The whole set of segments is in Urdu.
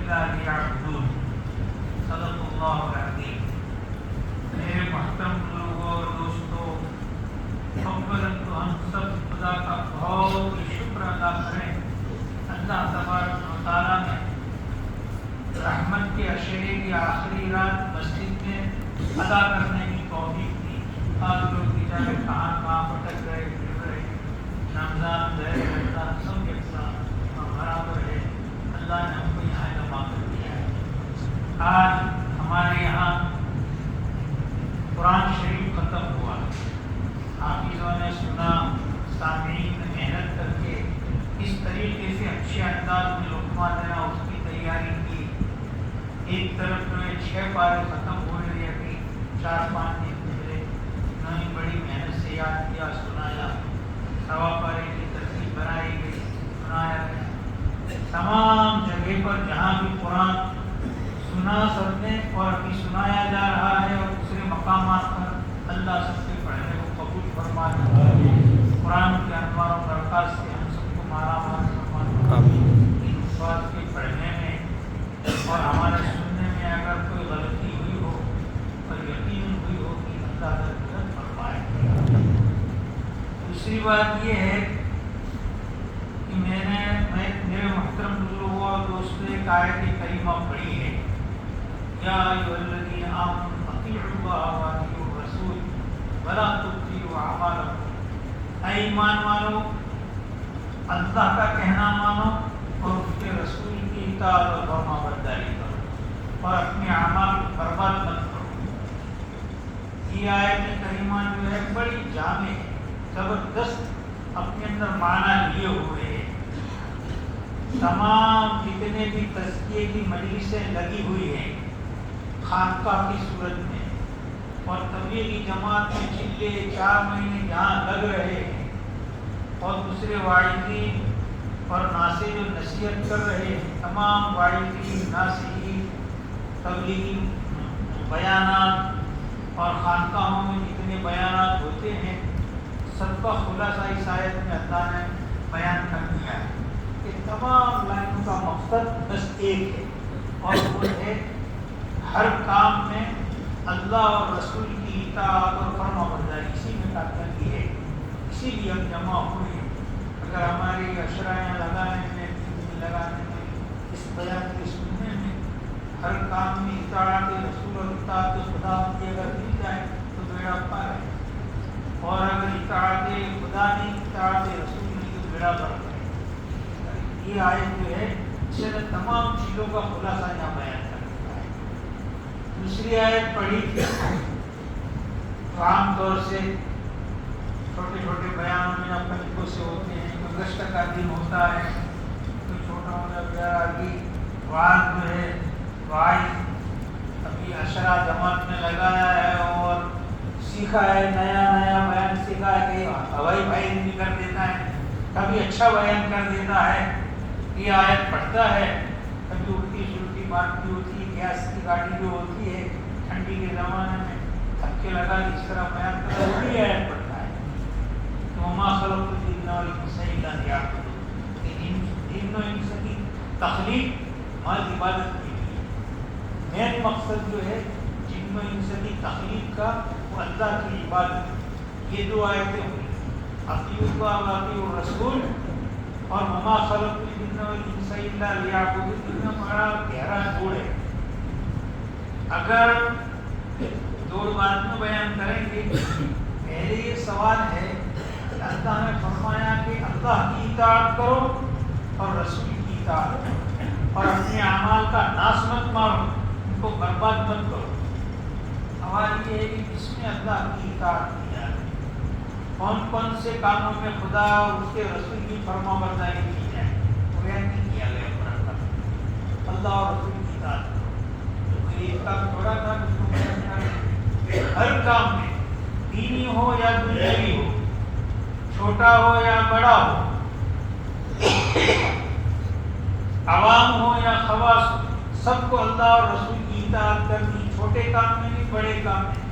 إلا ليعبدون صدق اللہ العظیم. میرے محترم بزرگوں اور دوستوں، اولا تو ہم سب خدا کا بہت شکر ادا کریں. اللہ تبارک و تعالیٰ نے رحمت کے عشرے کی آخری رات مسجد میں ادا کرنے کی توفیق دی. آج لوگ بیچارے کہاں کہاں بھٹک گئے پھر رہے، رمضان غیر رمضان سب کے ساتھ برابر ہے. اللہ نے ہم کو یہاں جمع کر دیا ہے. آج ہمارے یہاں قرآن شریف ختم ہوا. حافظوں نے سنا، سامعین نے محنت کر کے اس طریقے سے اچھے انداز میں لقمہ دینا اس کی تیاری کی. ایک طرف جو ہے 6 پارے ختم ہو رہے، ابھی 4-5 دن پہلے انہوں نے بڑی محنت سے یاد کیا، سنایا. 1.25 پارے کی ترتیب بنائی گئی، سنایا گیا. تمام جگہ پر جہاں بھی قرآن سنا سب نے اور ابھی سنایا جا رہا ہے اور دوسرے مقامات پر اللہ سب کے پڑھنے کو قبول فرمائے. قرآن کے انوار و برکات سے ہم سب کو مالا مال فرمائے. ان الفاظ کے پڑھنے میں اور ہمارے سننے میں اگر کوئی غلطی ہوئی ہو اور یقین ہوئی ہو کہ اللہ درگزر فرمائے. دوسری بات یہ ہے کہ میرے محترم بزرگوں اور دوستوں ایک آیت کریمہ پڑھی ہے، یا ایھا الذین آمنوا اطیعوا اللہ واطیعوا الرسول ولا تبطلوا اعمالکم. اے ایمان والو، اللہ کا کہنا مانو اور اس کے رسول کی اطاعت اور فرما برداری کرو اور اپنے اعمال کو برباد مت کرو. یہ آیت کریمہ جو ہے بڑی جامع ہے، زبردست اپنے اندر معنی لیے ہوئے ہیں. تمام جتنے بھی تزکیے کی مجلسیں لگی ہوئی ہیں خانقاہ کی صورت میں اور تبلیغی جماعت میں چلے 4 مہینے جہاں لگ رہے ہیں اور دوسرے واعظین اور ناصح جو نصیحت کر رہے ہیں، تمام واعظین، ناصحین، تبلیغی بیانات اور خانقاہوں میں جتنے بیانات ہوتے ہیں سب کا خلاصہ اس آیت میں اللہ نے بیان کر دیا ہے. کہ تمام لائنوں کا مقصد بس ایک ہے اور وہ ہے ہر کام میں اللہ اور رسول کی اطاعت اور فرما برداری. اسی میں کامیابی ہے، اسی لیے ہم جمع ہوئے ہیں. اگر ہماری اشرائیاں لگانے میں، لگانے میں، اس بیان کے سننے میں، ہر کام میں اطاعت رسول اور اطاعت خدا کی اگر مل جائے تو بیڑا پار ہے، اور اگر اطاعت خدا نہیں، اطاعت رسول نہیں تو بیڑا پار ہے. یہ آیت جو ہے اس نے تمام چیزوں کا خلاصہ یہاں بیان کر دیا ہے. دوسری آیت پڑھی تھی تو عام طور سے چھوٹے چھوٹے بیانوں میں اپنے سے ہوتے ہیں. کوئی گشت کا دن ہوتا ہے، کوئی چھوٹا موٹا پیارا واعظ جو ہے واعظ ابھی عشرہ جماعت میں لگایا ہے اور سیکھا ہے، نیا بیان سیکھا ہے کہ ہوائی بھائی بھی کر دیتا ہے، کبھی اچھا بیان کر دیتا ہے. یہ آیت پڑھتا ہے، کبھی الٹی سلٹی بات بھی ہوتی ہے. گیس کی گاڑی جو ہوتی ہے ٹھنڈی کے زمانے میں دھکے لگا اس طرح بیان کرتا ہے، وہ بھی آیت پڑھتا ہے. وما خلقت الجن والانس الا ليعبدون. جن و انس کی تخلیق محض عبادت کے لیے. مین مقصد جو ہے جن و انس کی تخلیق کا وہ اللہ کی عبادت. یہ 2 آیتیں ہوئی، اطیعوا اللہ واطیعوا الرسول اور وما خلقت الجن والانس الا ليعبدون. ان میں بڑا گہرا جوڑ ہے. اگر 2 بات میں بیان کریں گے. پہلے یہ سوال ہے کہ اللہ نے فرمایا کہ اللہ کی اطاعت کرو اور رسول کی اطاعت کرو اور اپنے اعمال کا ناس مت مارو، ان کو برباد مت کرو. سوال یہ ہے کہ اس میں اللہ کی اطاعت کی جائے. کون کون سے کاموں میں خدا اور اس کے رسول کی فرما برداری کی جائے؟ بیان نہیں کیا گیا قرآن کا. اللہ اور رسول کی اطاعت کرو. تو ایک کام تھوڑا تھا اس کو بیان کریں. ہر کام میں دینی ہو یا دنیاوی ہو، چھوٹا ہو یا بڑا ہو، عوام ہو یا خواص ہو، سب کو اللہ اور رسول کی اطاعت کرنی. چھوٹے کام میں بھی، بڑے کام میں،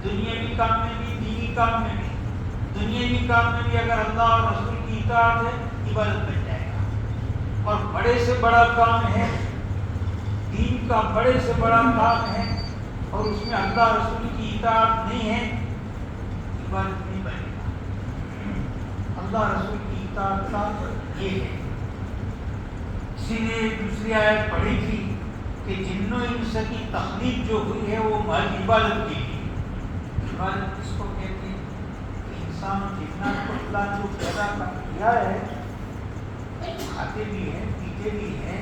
دنیاوی کام میں بھی، دینی کام میں بھی. دنیاوی کام میں بھی اگر اللہ اور رسول کی اطاعت ہے عبادت بن جائے گا. اور بڑے سے بڑا کام ہے دین کا بڑے سے بڑا کام ہے اور اس میں اللہ رسول کی اطاعت نہیں ہے، عبادت نہیں بنے گا۔ اللہ رسول کی اطاعت کا یہ ہے۔ اسی نے دوسری آیت پڑھی تھی کہ جن و انس کی تخلیق جو ہوئی ہے وہ محض عبادت کے لیے۔ عبادت کس کو کہتے ہیں؟ کہ انسان و جنات کو اللہ جو پیدا کر دیا ہے، کھاتے بھی ہیں، پیتے بھی ہیں،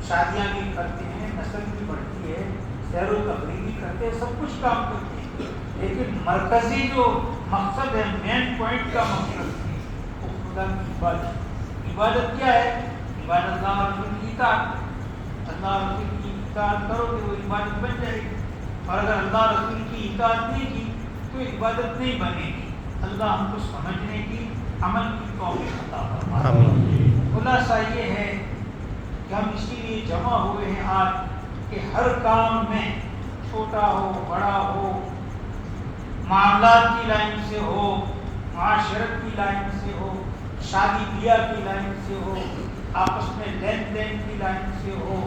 شادیاں بھی کرتے ہیں، نسل بھی بڑھتی ہے، سیر و تفریح بھی کرتے ہیں، سب کچھ کام کرتے ہیں، لیکن مرکزی جو مقصد ہے، مین پوائنٹ کا مقصد ہے وہ خدا کی عبادت۔ عبادت کیا ہے؟ عبادت اللہ رسول کی اطاعت۔ اللہ رسول کی اطاعت کرو گے وہ عبادت بن جائے گی، اور اگر اللہ رسول کی اطاعت نہیں کی تو عبادت نہیں بنے گی۔ اللہ ہم کو سمجھنے کی، عمل کی توفیق عطا فرمائے۔ خلاصہ یہ ہے کہ ہم اسی لیے جمع ہوئے ہیں آج کہ ہر کام میں، چھوٹا ہو بڑا ہو، معاملات کی لائن سے ہو، معاشرت کی لائن سے ہو، شادی بیاہ کی لائن سے ہو، آپس میں لین دین کی لائن سے ہو،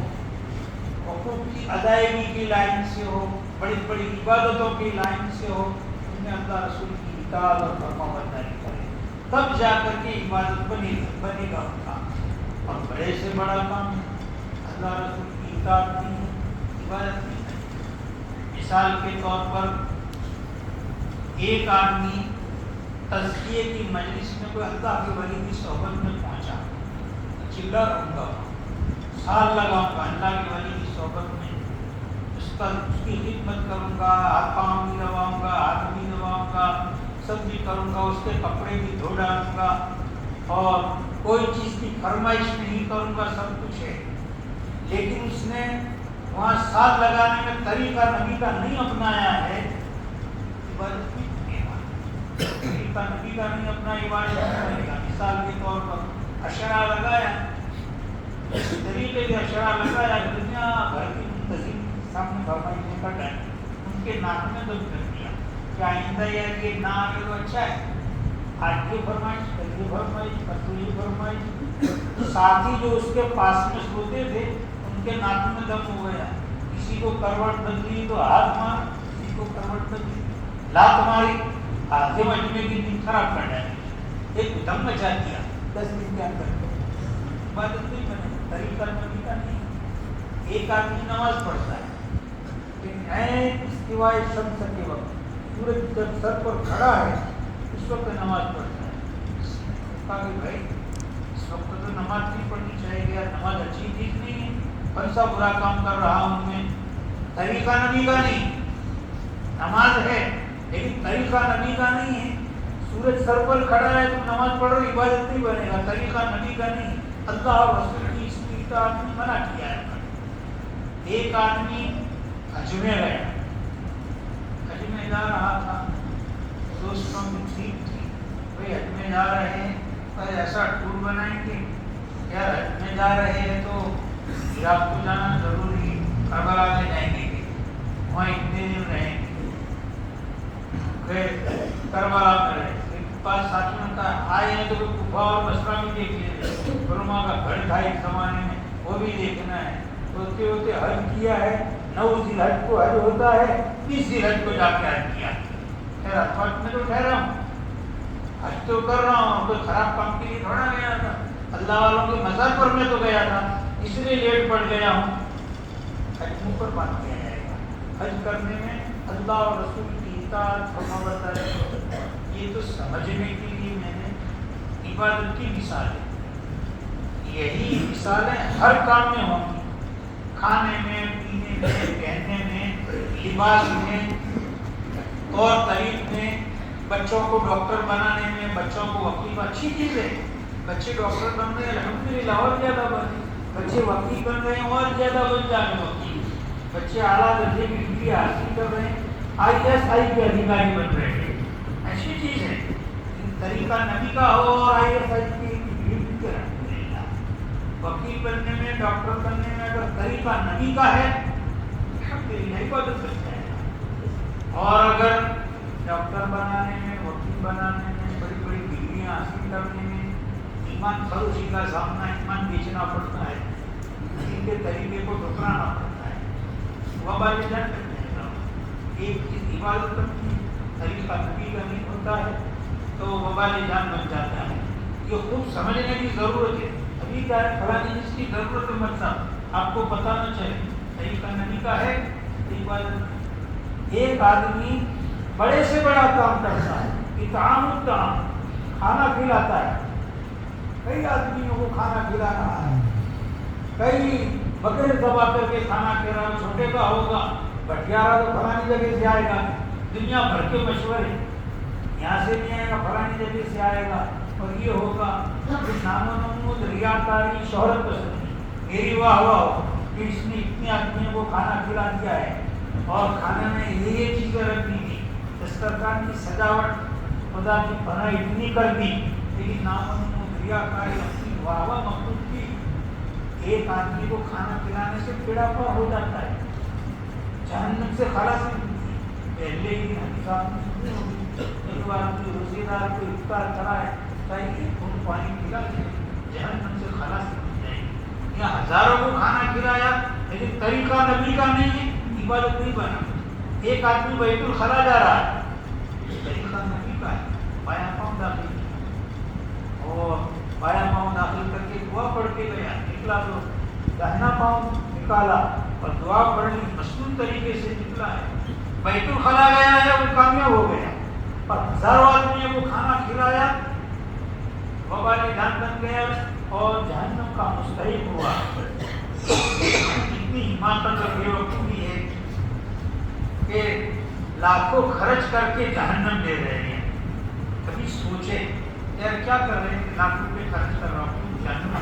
حقوق کی ادائیگی کی لائن سے ہو، بڑی بڑی عبادتوں کی لائن سے ہو، ان میں اللہ رسول کی اطاعت اور فرمانبرداری کرے، تب جا کر کے عبادت بنے گا ان کا۔ اور بڑے سے بڑا کام اللہ رسول کی اطاعت نہیں ہے، عبادت نہیں ہے۔ مثال کے طور پر ایک آدمی تزکیے کی مجلس میں کوئی اللہ کے ولی کی صحبت میں پہنچا، چلا رہوں گا، سال لگاؤں گا اللہ کے ولی کی صحبت میں، اس کی خدمت کروں گا، ہاتھ پاؤں بھی دباؤں گا، ہاتھ بھی دباؤں گا، سب بھی کروں گا، اس کے کپڑے بھی دھو ڈالوں گا، اور کوئی چیز کی فرمائش نہیں کروں گا، سب کچھ ہے، لیکن اس نے وہاں ساتھ لگانے میں طریقہ نبی کا نہیں اپنایا ہے، عبادت نہیں بنے گا۔ طریقہ نبی کا نہیں اپنا، عبادت نہیں بنے گا۔ مثال کے طور پر اشرا لگایا، اس طریقے سے اشرا لگایا، دنیا بھر کی منتظم سامنے فرمائشیں کا ٹائم ان کے ناک میں دم کر دیا کہ آئندہ یہ نہ آگے تو اچھا ہے، آج یہ فرمائش، کل یہ فرمائش، پرسوں یہ فرمائش۔ ساتھی جو اس کے پاس میں سوتے تھے ان کے ناک میں دم ہو گیا، کسی کو کروٹ بدلی تو ہاتھ مار، کسی کو کروٹ بدلی لات ماری، آدھے مجمے کی نیند خراب کر ڈالی، ایک دم مچا دیا 10 دن کے اندر۔ عبادت نہیں بنے، طریقہ نبی کا نہیں۔ ایک آدمی نماز پڑھتا ہے لیکن عین استوائے شمس کے وقت، سورج جب سر پر کھڑا ہے اس وقت نماز پڑھتا ہے، کہا کہ بھائی اس وقت تو نماز نہیں پڑھنی چاہیے، یار نماز اچھی چیز نہیں ہے، کون سا برا کام کر رہا ہوں میں؟ طریقہ نبی کا نہیں، نماز ہے لیکن طریقہ نبی کا نہیں ہے۔ سورج سر پر کھڑا ہے تم نماز پڑھو، عبادت نہیں بنے گا، طریقہ نبی کا نہیں۔ اللہ اور رسول کی اس کی اطاعت میں منع کیا ہے۔ ایک آدمی حج میں گیا، حج میں جا رہا تھا، دوستوں کی ٹھیک تھی، بھائی حج میں جا رہے ہیں پر ایسا ٹور بنائیں گے، یار حج میں جا رہے ہیں تو عراق کو جانا ضروری ہے، کربلا میں جائیں گے، وہاں اتنے دن رہیں گے، پھر کربلا میں رہے، پاس ساتھیوں کا آئے ہیں تو کوئی کوفہ اور بصرہ بھی دیکھ لیتے، علماء کا گھر تھا ایک زمانے میں، وہ بھی دیکھنا ہے۔ ہوتے ہوتے حج کیا ہے، 9 ذی الحج کو حج ہوتا ہے، 30 ذی الحج کو جا کے حج کیا۔ خیر حج میں تو ٹھہرا ہوں، حج تو کر رہا ہوں، کوئی خراب کام کے لیے تھوڑا گیا تھا، اللہ والوں کے مزار پر میں تو گیا تھا، اس لیے لیٹ پڑ گیا ہوں۔ حج منہ پر باندھ دیا جائے گا۔ حج کرنے میں اللہ اور رسول کی اطاعت فرمانبرداری، یہ تو سمجھنے کے لیے میں نے عبادت کی مثال ہے، یہی مثالیں ہر کام میں ہوں گی، کھانے میں، پینے میں، پہننے میں، لباس میں، طور طریق میں، بچوں کو ڈاکٹر بنانے میں، بچوں کو وکیل، اچھی چیز ہے، بچے ڈاکٹر بن رہے ہیں الحمدللہ، اور زیادہ بنے، بچے وکیل بن رہے ہیں اور زیادہ بن جائیں وکیل، بچے اعلیٰ درجے کی ڈگری حاصل کر رہے ہیں، ISI کے ادھیکاری بن رہے ہیں، اچھی چیز ہے، طریقہ نبی کا ہو اور ISI کی ڈگری مل کے الحمدللہ۔ وکیل بننے میں، ڈاکٹر بننے میں اگر طریقہ نبی کا ہے الحمدللہ عبادت بن جائے گا، اور اگر ڈاکٹر بنانے میں، وکیل بنانے میں، بڑی بڑی ڈگریاں حاصل کرنے میں ایمان فروشی کا سامنا، ایمان بیچنا پڑتا ہے، دین کے طریقے کو ٹھکرانا پڑتا ہے، وبال جان کرتے ہیں. ایک چیز عبادت کرتی طریقہ نبی کا نہیں ہوتا ہے تو وبال جان بن جاتا ہے. یہ خوب سمجھنے کی ضرورت ہے. ابھی کیا ہے فلانی چیز کی ضرورت ہے مطلب آپ کو بتانا چاہیے طریقہ نبی کا ہے عبادت. ایک آدمی بڑے سے بڑا کام کرتا ہے اطعام الطعام کھانا کھلاتا ہے. کئی آدمیوں کو کھانا کھلا رہا ہے. کئی بکرے ذبح کر کے کھانا کھلا رہا ہے. چھوٹے کا ہوگا بٹیارا تو فلانی جگہ سے آئے گا. دنیا بھر کے مشورے یہاں سے نہیں آئے گا فلانی جگہ سے آئے گا. اور یہ ہوگا نام و نمود ریاکاری شہرت پسندی میری واہ واہ کہ اس نے اتنے آدمیوں کو کھانا کھلا دیا ہے اور کھانے میں یہ چیزیں رکھ دی تھی. دسترخوان کی سجاوٹ خدا کی پناہ اتنی کر دی لیکن نام و نمود ریاکاری اپنی واہ واہ مخلوق کی. ایک آدمی کو کھانا کھلانے سے پیڑا پر ہو جاتا ہے. جہنم سے خلاص نہیں ہوتی. پہلے ہی حدیث آدمی روزے دار کو افطار کرائے چاہیے ان پانی کھلا دے جہنم سے خلاص نہیں جائے گی. یہاں ہزاروں کو کھانا کھلایا لیکن طریقہ نبی کا نہیں ہے عبادت نہیں بنا. ایک آدمی بیت الخلا جا رہا ہے طریقہ نبی کا ہے. بایاں پاؤں داخل اور بایاں پاؤں داخل کر کے دعا پڑھ کے گیا نکلا تو داہنا پاؤں نکالا اور دعا پڑھنی مصنون طریقے سے نکلا ہے. بیت الخلا گیا ہے وہ کامیاب ہو گیا اور ہزاروں آدمیوں کو کھانا کھلایا وبال جان بن گیا اور جہنم کا مستحق ہوا. اتنی حماقت اور بے وقوفی ہے کہ لاکھوں خرچ کر کے جہنم دے رہے ہیں. کبھی سوچے یار کیا کر رہے ہیں لاکھ روپے خرچ کر رہا ہوں جہنم.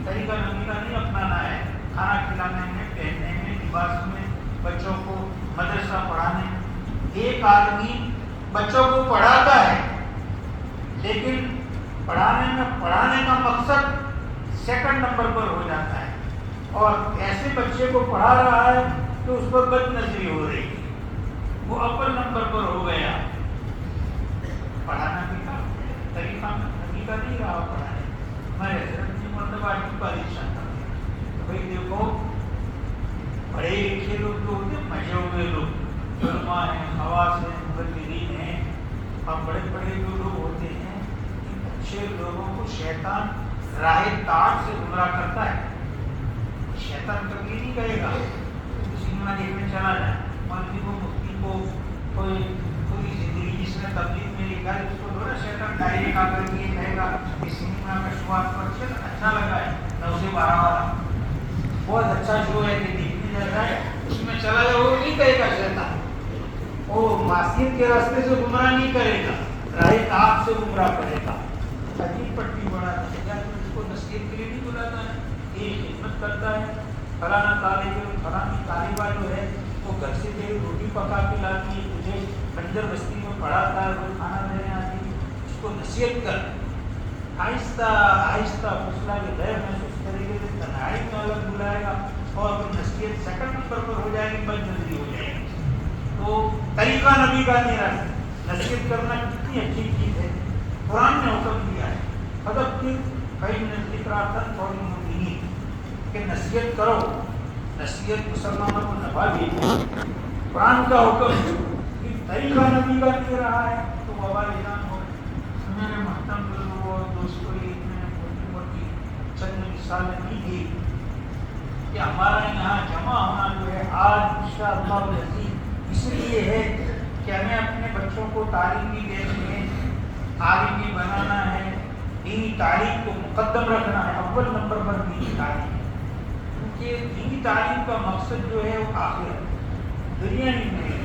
طریقہ نبی کا نہیں اپنانا ہے. کھانا کھلانے میں پہننے میں لباس میں بچوں کو مدرسہ پڑھانے. ایک آدمی بچوں کو پڑھاتا ہے لیکن پڑھانے کا مقصد سیکنڈ نمبر پر ہو جاتا ہے اور ایسے بچے کو پڑھا رہا ہے کہ اس پر بد نظری ہو رہی ہے. وہ اول نمبر پر ہو گیا. پڑھانا بھی کا طریقہ نبی کا نہیں رہا پڑھانے. میں حضرت کی مرتبہ کی پریشان تھا بھائی دیکھو بڑے لکھے لوگ جو ہوتے ہیں مجھے ہوئے لوگ علماء ہیں خواص ہیں مبلغین ہیں اور بڑے بڑے جو لوگ ہوتے ہیں ان اچھے لوگوں کو شیطان راہ تاٹ سے گمراہ کرتا ہے. شیطان کبھی نہیں کہے گا سنیما دیکھنے چلا جائے. مولوی کو مفتی کو کوئی پوری زندگی جس نے تبلیغ میں لکھا ہے اس کو تھوڑا شیطان ڈائریکٹ آ کر یہ کہے گا کہ سنیما کا شو آپ کو اچھا لگا ہے 9 سے 12 والا بہت اچھا شو ہے کہ دیکھنے جاتا ہے اس میں چلا جائے. وہ نہیں کہے گا شیطان. وہ معصیت کے راستے سے گمراہ نہیں کرے گا راہ تاٹ سے گمراہ کرے گا. عجیب پٹی بڑا ہے اس کو نصیحت کے لیے نہیں بلاتا ہے. یہ خدمت کرتا ہے فلانا طالب فلانی طالبہ جو ہے وہ گھر سے تیری روٹی پکا کے لاتی ہے تجھے بنجر بستی میں پڑھاتا ہے وہ کھانا دینے آتی ہے. اس کو نصیحت کر آہستہ آہستہ فصلہ کے غیر محسوس طریقے سے تنہائی میں الگ بلائے گا اور نصیحت سیکنڈ نمبر پر ہو جائے گی بد نظری ہو جائے گی. تو طریقہ نبی کا نہیں رہا. نصیحت کرنا کتنی اچھی چیز ہے. قرآن نے حکم دیا ہے فذکر فإن الذکریٰ تنفع المؤمنین کہ نصیحت کرو. نصیحت مسلمانوں کو نفع دے. قرآن کا حکم کہ طریقہ نبی کا نہیں رہا ہے تو وبال جان ہو. میرے محترم لوگوں دوستوں میں موٹی موٹی چند مثالیں نہیں دی کہ ہمارا یہاں جمع ہونا جو ہے آج انشاءاللہ العزیز اس لیے ہے کہ ہمیں اپنے بچوں کو تعلیم بھی دینی ہے عالم بھی بنانا ہے. دینی تعلیم کو مقدم رکھنا ہے. اول نمبر پر دینی تعلیم کیونکہ دینی تعلیم کا مقصد جو ہے وہ آخرت دنیا نہیں ملے گی.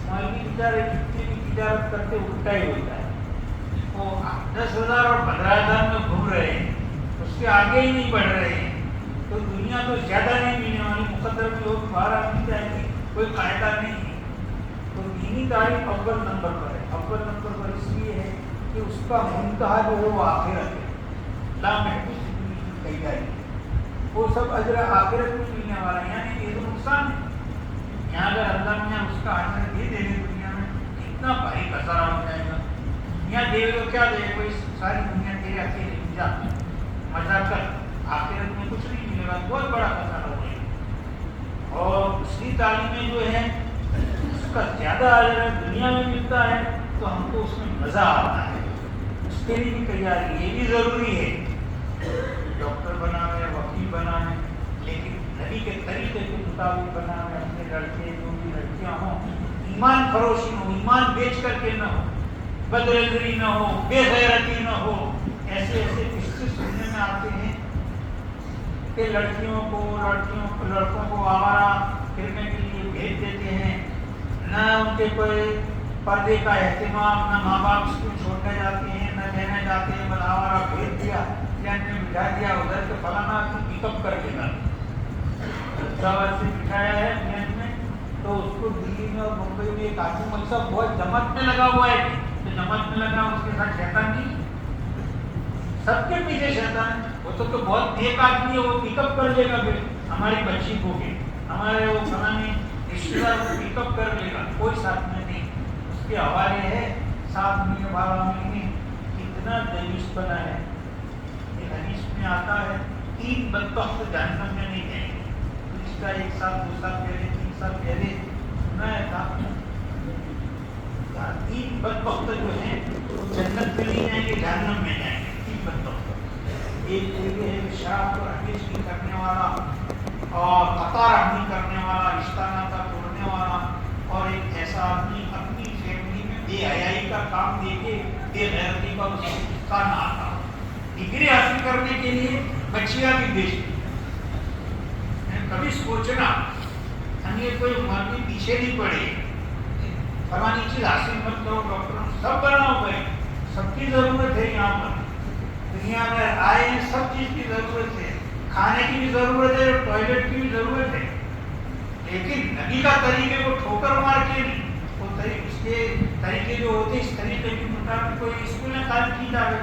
مولوی بیچارے جتنے بھی تجارت کرتے الٹا ہی ہوتا ہے. وہ 10,000 اور 15,000 میں گھوم رہے ہیں اس کے آگے ہی نہیں بڑھ رہے ہیں. تو دنیا تو زیادہ نہیں ملنے والی مقدر میں لوگ باہر مل جائے گی کوئی قاعدہ نہیں ہے. تو دینی تعلیم اول نمبر پر ہے. اول نمبر پر اس لیے ہے کہ اس کا منتہا جو ہے وہ آخرت ہے. لا محدود زندگی کہی جائے گی وہ سب اجر آخرت میں ملنے والا ہے. یعنی یہ تو نقصان ہے. یہاں اگر اللہ میاں اس کا اجر دے دے دنیا میں کتنا بھاری خسارہ ہو جائے گا. یہاں دے تو کیا دے کوئی ساری دنیا تیرے اکیلے مزہ کر آخرت میں کچھ نہیں ملے گا. بہت بڑا خسارہ ہو جائے گا. دوسری تعلیمیں جو ہے اس کا زیادہ اجر دنیا میں ملتا ہے تو ہم کو اس میں مزہ آتا ہے، اس کے لیے بھی تیاری یہ بھی ضروری ہے، ڈاکٹر بنا ہے، وکیل بنا ہے، لیکن نبی کے طریقے کے مطابق بنا ہے، اپنے لڑکے جو بھی لڑکیاں ہوں ایمان فروشی ہو، ایمان بیچ کر کے نہ ہو، بدرنگری نہ ہو، بے غیرتی نہ ہو۔ ایسے ایسے قصے سننے میں آتے ہیں کہ لڑکوں کو آوارہ پھرنے کے لیے بھیج دیتے ہیں، نہ ان کے کوئی پردے کا اہتمام، نہ ماں باپ اس کو چھوڑنے جاتے ہیں، نہ لینے جاتے ہیں، بس آوارہ بھیج دیا یا نے بٹھا دیا ادھر کے فلانا کی پک اپ کر کے گا حیدرآباد سے بٹھایا ہے پلین میں، تو اس کو دلی میں اور ممبئی میں ایک آدمی ملسا بہت جماعت میں لگا ہوا ہے، تو جماعت میں لگا اس کے ساتھ شیطان نہیں، سب کے پیچھے شیطان ہے، وہ تو بہت نیک آدمی ہے، وہ پک اپ کر لے گا پھر ہماری بچی کو بھی، ہمارے وہ فلانے رشتے دار کو پک اپ کر لے گا، کوئی ساتھ میں نہیں، اس کے حوالے ہے 7 مہینے 12 مہینے، کتنا دلیس بنا ہے۔ یہ حدیث میں آتا ہے 3 بدبخت جہنم میں نہیں جائیں گے، اس کا 1 سال 2 سال پہلے 3 سال پہلے سنا ہے تھا، 3 بدبخت جو ہیں وہ جنت میں نہیں جائیں گے، جہنم میں جائیں گے، 3 بدبخت۔ ایک یہ ہے شراب اور حدیث کی کرنے والا اور قطع رحمی کرنے والا، رشتہ ناتا توڑنے والا، اور ایک ایسا آدمی اپنی فیملی میں بے حیائی کا کام دے کے بے غیرتی کا اس کا نہ آتا، ڈگری حاصل کرنے کے لیے بچیاں بھی بیچتی۔ کبھی سوچنا ہم یہ کوئی عمر کے پیچھے نہیں پڑے، فلانی چیز حاصل مت کرو، ڈاکٹر سب بنا ہوا ہے، سب کی ضرورت ہے، یہاں پر دنیا میں آئے ہیں، سب چیز کی ضرورت ہے، کھانے کی بھی ضرورت ہے، ٹوائلٹ کی بھی ضرورت ہے، لیکن نبی کا طریقے کو ٹھوکر مار کے نہیں، وہ اس کے طریقے جو ہوتے اس طریقے کے مطابق کوئی اسکولیں قائم کی جائے،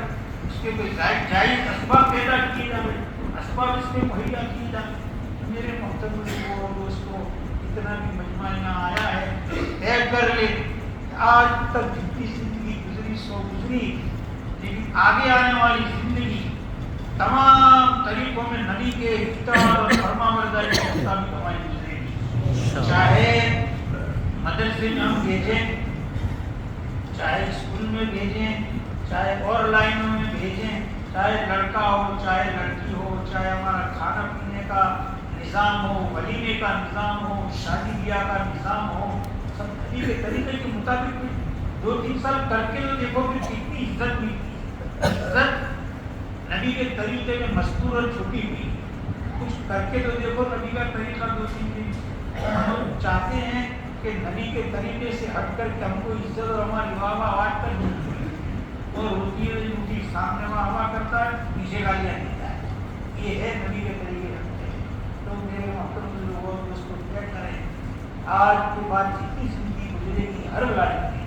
اس کے کوئی جائز اسباب پیدا کیے جائے، اسباب اس کے مہیا کیے جائے۔ میرے محترم لوگوں اور دوستوں، اتنا بھی مجمع یہاں آیا ہے، طے کر لے آج تک جتنی زندگی گزری سو گزری، لیکن آگے آنے والی زندگی تمام طریقوں میں نبی کے اختیار اور فرما برداری کے مطابق ہماری گزرے گی، چاہے مدرسے میں ہم بھیجیں، چاہے اسکول میں بھیجیں، چاہے اور لائنوں میں بھیجیں، چاہے لڑکا ہو چاہے لڑکی ہو، چاہے ہمارا کھانا پینے کا نظام ہو، ولیمے کا نظام ہو، شادی بیاہ کا نظام ہو، سب نبی کے طریقے کے مطابق 2-3 سال کر کے تو دیکھو کہ کتنی عزت ملتی، عزت نبی کے طریقے میں مستور اور چھپی ہوئی، کچھ کر کے تو دیکھو نبی کا طریقہ 2-3 دن۔ ہم چاہتے ہیں کہ نبی کے طریقے سے ہٹ کر کے ہم کو عزت اور ہماری واہ واہ آج تک ملتی ہے، اور ہوتی ہے روٹی سامنے واہ واہ کرتا ہے، پیچھے گالیاں دیتا ہے، یہ ہے نبی کے طریقے رکھتے ہیں۔ تو میرے محترم لوگوں کو اس کو طے کریں، آج کے بعد جتنی زندگی گزرے گی ہر لائن میں،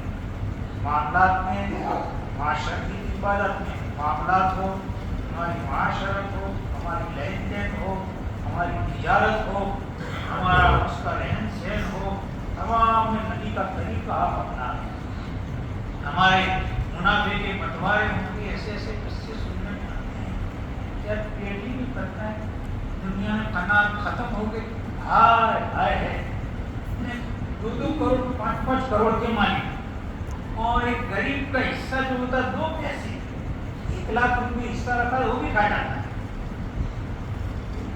معاملات میں، معاشرتی عبادت میں، معاملات ہو، ہماری معاشرت ہو، ہماری لین دین ہو، ہماری تجارت ہو، ہمارا اس کا رہن سہن ہو، تمام میں نبی کا طریقہ آپ اپنا لیں۔ ہمارے منافع کے بٹوارے ہوں گے، ایسے ایسے قصے سننے میں آتے ہیں، جب پیٹ ہی نہیں کرتا ہے، دنیا میں قناعت ختم ہو گئی، ہائے ہائے ہے 2 کروڑ 5 کروڑ کے مالک، اور ایک غریب کا حصہ جو ہوتا ہے 2 پیسے، 1 لاکھ روپے حصہ رکھا ہے وہ بھی کھا جاتا ہے،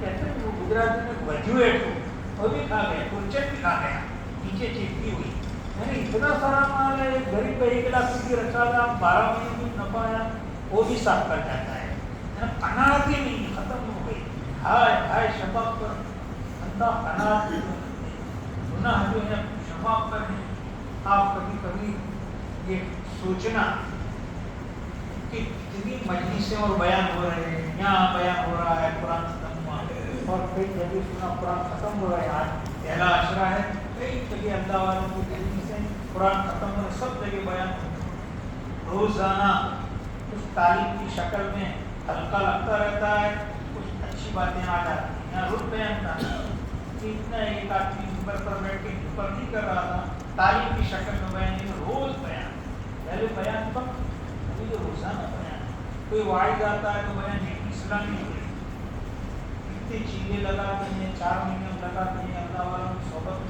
کہتے ہیں وہ گجرات میں گریجویٹ ہو وہ بھی کھا گیا، کلچٹ بھی کھا گیا، نیچے چپکی ہوئی، یعنی اتنا سارا مال ہے، ایک غریب کا 1 لاکھ روپے رکھا تھا، 12 مہینے میں نفع آیا وہ بھی صاف کر جاتا ہے، قناعت ہی نہیں، ختم ہو گئی، ہائے ہائے شباب پر اللہ قناعت گناہ جو ہے شباب پر ہے۔ آپ کبھی کبھی یہ سوچنا کہ کتنی مجلسیں اور بیان ہو رہے ہیں، یہاں بیان ہو رہا ہے قرآن ختم ہوا، اور کئی جگہ سنا قرآن ختم ہو رہا ہے، آج پہلا عشرہ ہے، کئی جگہ اللہ والوں کی مجلسیں قرآن ختم ہو رہے، سب جگہ بیان ہو رہا ہے، روزانہ کچھ تعلیم کی شکل میں ہلکا لگتا رہتا ہے، کچھ اچھی باتیں آ جاتی ہیں، یہاں رک بیان تھا کہ اتنا ایک آدمی اوپر پر بیٹھ کے اوپر نہیں کر رہا تھا، تعلیم کی شکل میں بیان نہیں، روز بیان، پہلے بیان وقت، ابھی تو روزانہ بیان، کوئی واعظ آتا ہے تو بیان ایک اسلامی ہوئی، اتنی چیزیں لگاتے ہیں، 4 مہینے لگاتے ہیں، اللہ والوں کی صحبت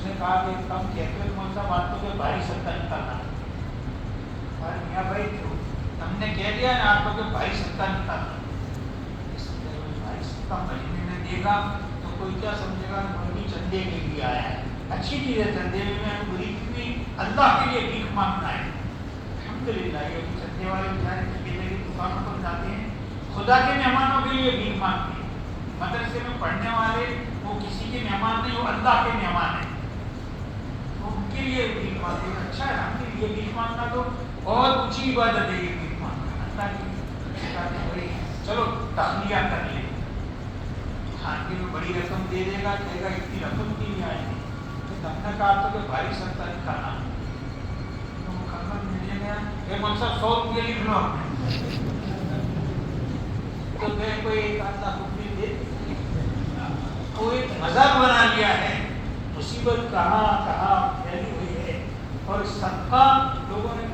اس نے کہا کہ کم کہتے ہیں کون سا بات تو کہ بھاری سکتا نکالنا. اور میاں بھائی تو ہم نے کہہ دیا نا آپ کو کہ بھاری سکتا نکالنا. اس بھاری سکتا مہینے میں دے گا تو کوئی کیا سمجھے گا مولوی چندے کے لیے آیا ہے. اچھی چیز ہے چندے میں غریب بھی اللہ کے لیے بھیک مانگنا ہے. الحمدللہ یہ چندے والے بیچارے کھیلے کی دکانوں پر جاتے ہیں خدا کے مہمانوں کے لیے بھیک مانگتے ہیں. مدرسے میں پڑھنے والے وہ کسی کے مہمان نہیں، وہ اللہ کے مہمان ہیں، تو ان کے لیے بھیک مانگتے ہیں. اچھا ہے ہم کے لیے بھیک مانگنا تو بہت اونچی عبادت ہے. یہ بھیک مانگنا اللہ کی چلو تخلیہ کر لیں. خاندی میں بڑی رقم دے دے گا کہے گا اتنی رقم کی نہیں آئے گی. تو ہم نے کہا تو کہ بھاری سکتا نکالنا. تو مکمل ملے گیا ایک منصب 100 روپیہ لکھ لو ہم نے تو میں کوئی ایک آدھا روپیے دے وہ ایک مذہب بنا لیا ہے. مصیبت کہاں کہاں پھیلی ہوئی ہے اور صدقہ لوگوں نے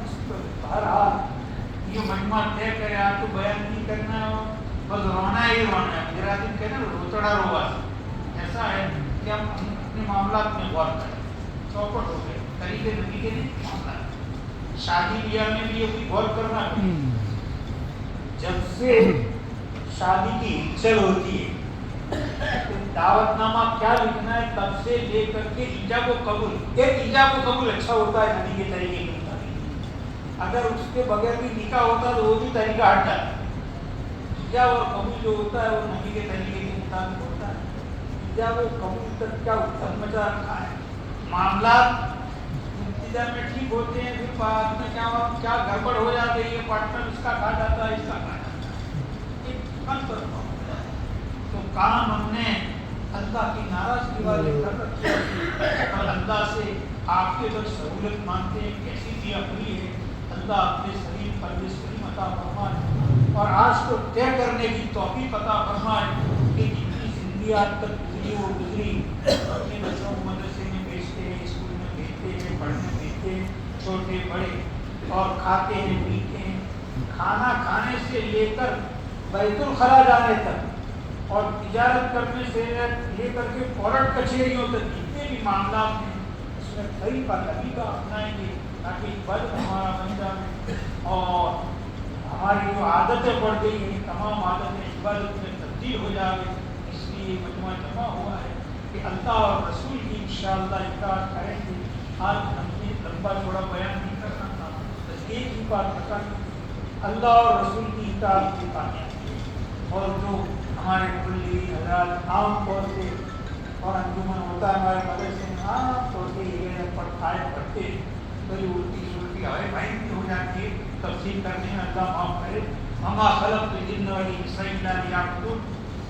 بہرحال یہ مجمع طے کرے. آپ کو بیان نہیں کرنا ہے بس رونا ہی رونا ہے. میرا دن کہنا روتڑا روا ایسا ہے کہ ہم اپنے معاملات میں غور کریں. چوپٹ ہو گئے طریقے نبی کے نہیں معاملات. شادی بیاہ میں بھی یہ کوئی غور کرنا ہے. جب سے شادی کی ہلچل ہوتی ہے دعوت نامہ کیا لکھنا ہے تب سے لے کر کے ایجاب و قبول. ایک ایجاب و قبول اچھا ہوتا ہے نبی کے طریقے کے مطابق. اگر اس کے بغیر بھی نکاح ہوتا ہے تو وہ بھی طریقہ ہٹ جاتا ہے. ایجاب اور قبول جو ہوتا ہے وہ نبی کے طریقے کے مطابق ہوتا ہے. ایجاب و قبول تک کیا مچا رکھا ہے. معاملات ابتدا میں ٹھیک ہوتے ہیں پھر بعد میں کیا گڑبڑ ہو جاتی ہے. پارٹنر اس کا کھا جاتا ہے اس کا کھا جاتا ہے. ایک انتر تو کام ہم نے اللہ کی ناراضگی والے کر رکھے اور اللہ سے آپ کے بس سہولت مانگتے ہیں. کیسی بھی اپنی ہے اللہ اپنے سلیم قلب سلیم عطا فرمائے اور آج کو طے کرنے کی توفیق عطا فرمائے کہ جتنی زندگی آج تک گزری وہ گزری. اپنے بچوں کو مدرسے میں بھیجتے ہیں اسکول میں بھیجتے ہیں پڑھنے بھیجتے ہیں چھوٹے بڑے اور کھاتے ہیں پیتے ہیں. کھانا کھانے سے لے کر بیت الخلا جانے تک اور تجارت کرنے سے لے کر کے کورٹ کچہریوں تک جتنے بھی معاملات ہیں اس میں طریقہ نبی کا اپنائیں گے تاکہ عبادت ہمارا بن جائے اور ہماری جو عادتیں پڑ گئی ہیں تمام عادتیں عبادت میں تبدیل ہو جائے. اس لیے مجموعہ جمع ہوا ہے کہ اللہ اور رسول کی انشاءاللہ اطاعت کریں گے. آج ہم نے لمبا چوڑا بیان نہیں کرنا تھا بس ایک ہی بات بتا اللہ اور رسول کی اطاعت کی کامیابی. اور جو ہمارے کلی حضرات عام طور سے اور انجمن ہوتا ہے ہمارے مدرسے میں عام طور سے یہ پڑھائے پڑھتے کبھی الٹی سلٹی ہوئے بھائی بھی ہو جاتی ہے. تفصیل کرنے میں اللہ معاف کرے. ہما خلق الجن والانس الا لیعبدون.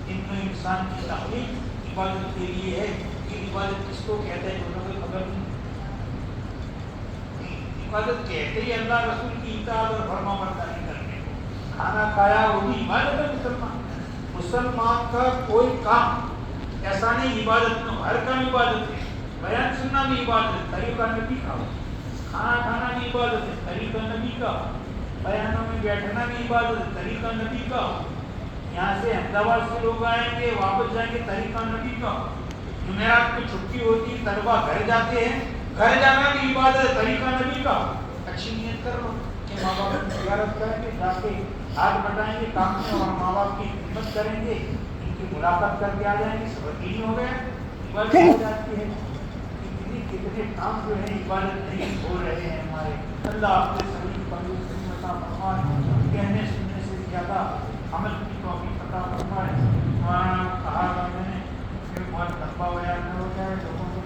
انسان کی تخلیق عبادت کے لیے ہے. کہ عبادت کس کو کہتے ہیں جو کوئی خبر نہیں. عبادت کہتے ہی اللہ رسول کی اطاعت اور فرما برداری کرنے. کھانا کھایا وہ بھی عبادت ہے. مسلمان کا کوئی کام ایسا نہیں عبادت میں ہر کام عبادت ہے. بیان سننا بھی عبادت ہے. طریقہ نبی کا کھانا کھانا بھی عبادت ہے. طریقہ نبی کا بیانوں میں بیٹھنا بھی عبادت ہے. طریقہ نبی کا یہاں سے احمدآباد سے لوگ آئیں گے واپس جائیں گے. طریقہ نبی کا جمعرات کو چھٹی ہوتی ہے طلبا گھر جاتے ہیں گھر جانا بھی عبادت ہے. طریقہ نبی کا. اچھی نیت کر لو کہ ماں باپ کی زیارت کریں گے جا کے ہاتھ بٹائیں گے کام میں اور ماں باپ کی خدمت کریں گے. ان کی ملاقات کر کے آ جائیں گے. سب دینی ہو گئے عبادت ہو جاتی ہے. کتنے کام جو ہیں عبادت نہیں ہو رہے ہیں ہمارے. اللہ آپ کے سبھی پنجو عطا فرمائے. کہنے سننے سے زیادہ عمل کی توفیق عطا فرمائے. کہا میں نے بہت لمبا بیان نہ ہو جائے لوگوں کو